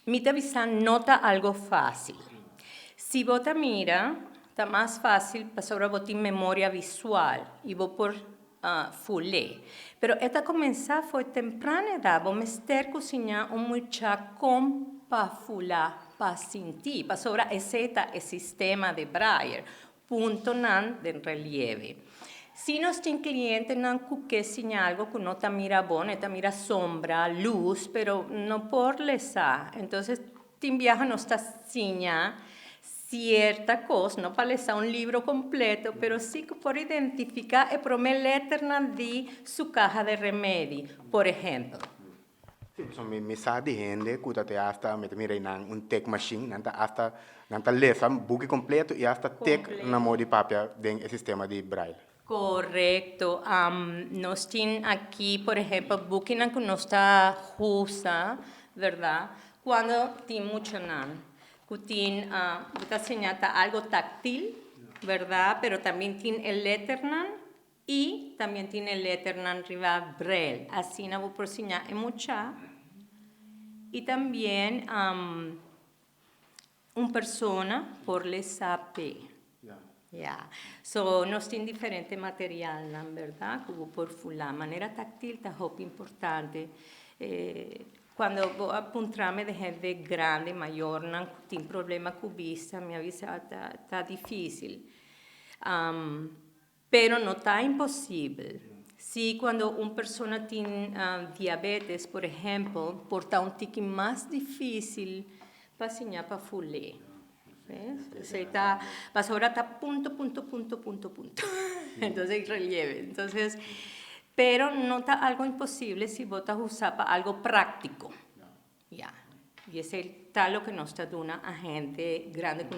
Mita visa nota algo fácil. Si vos mira, está más fácil para ahora vos en memoria visual y vos por fulé. Pero esta comenzó fue temprana edad, vos mester cozinhar mucha com pa fulá, pa sentir, para sobra ese sistema de Braille, punto nan de relieve. Si nos tiene cliente nan que algo que no está mira bon, está mira sombra, luz, pero no por lesa. Entonces, tin viaja no está seña cierta cosa, no para lesar un libro completo, pero sí que por identificar el primer letra de su caja de remedio, por ejemplo. Sí, mi sa di gente que te hasta me mira en un tech machine, nanta lesa buque completo y hasta tech na modi papia den el sistema de braille. Correcto. Nos tienen aquí, por ejemplo, booking que no está justa, ¿verdad? Cuando tiene mucho nan. Que tiene, está señalada algo táctil, ¿verdad? Pero también tiene el letternan y también tiene el letternan arriba braille. Así no voy por señalar en mucha. Y también una persona por le sape. Ya, nos tiene diferente material, ¿verdad? Como por la manera táctil está muy importante. Cuando voy a apuntarme de gente grande, mayor, no tiene problema con vista, me avisa está difícil. Pero no está imposible. Sí, cuando una persona tiene diabetes, por ejemplo, porta un tique más difícil para enseñar para fulé. Ahora está punto. Entonces, relieve. Entonces, pero no está algo imposible si vos estás usando para algo práctico. Ya. Y ese es lo que nos está dando a gente grande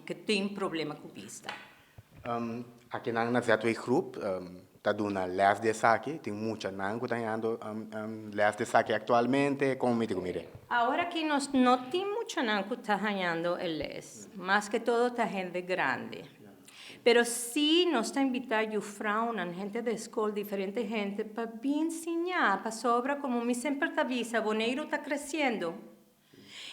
que tiene problema con vista. Aquí en la grupo, está dando les de saque, tem mucha nan que está dando les de saque actualmente, como me digo, mire. Ahora aquí no tiene mucho nan que está ganando el les, más que todo está gente grande. Pero sí nos está invitando a gente de escuela, diferente gente, para bien enseñar, para sobra, como me siempre te avisa, Boneiro está creciendo.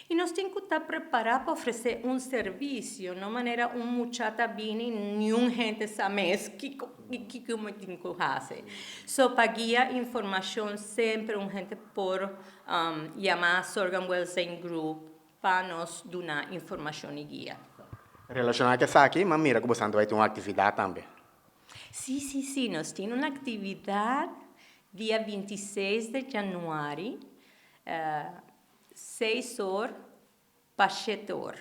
Y nos tiene que estar preparados para ofrecer un servicio, no manera un muchacha viene ni un gente sabe que como tiene que hacer. Para guiar información siempre un gente por llamar Sorgan Wellsing Group para nos dar información y guía. Relacionado com essa aqui, mas mira que você vai ter uma atividade também. Sí, nos tiene una actividad día 26 de januario, 6 horas para 7 horas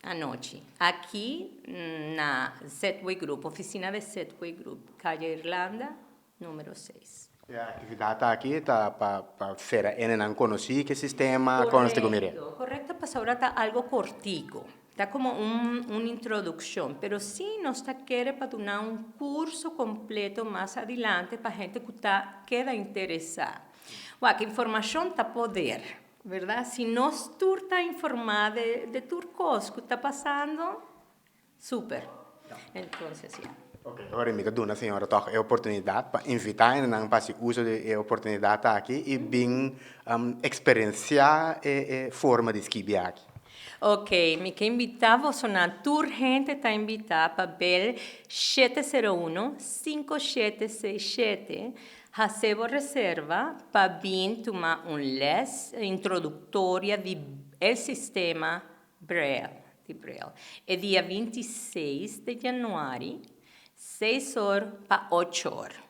anoche. Aquí na Setway Group, oficina de Setway Group, calle Irlanda, número 6. A atividade está aqui, está para ser, ele não conhecia que sistema, conste comigo. Correcto, pues ahora está algo cortico. Está como una introducción, pero sí nos quiere para dar un curso completo más adelante para gente que queda interesada. Bueno, que información está poder, ¿verdad? Si nos tú está informada de turcos que está pasando, súper. Entonces, ya. Ok, agora me dá uma senhora toch a oportunidade para invitar e não para uso de oportunidade aqui e bem experienciar a forma de escrever aqui. Ok, mi que invitavo sono urgente está invitada para ver 701-5767. Hacebo reserva para vir tomar les introductoria del sistema Braille. É dia 26 de januário, 6 horas para 8 horas.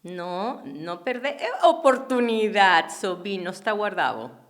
No perder oportunidade, Sobi, no está guardado.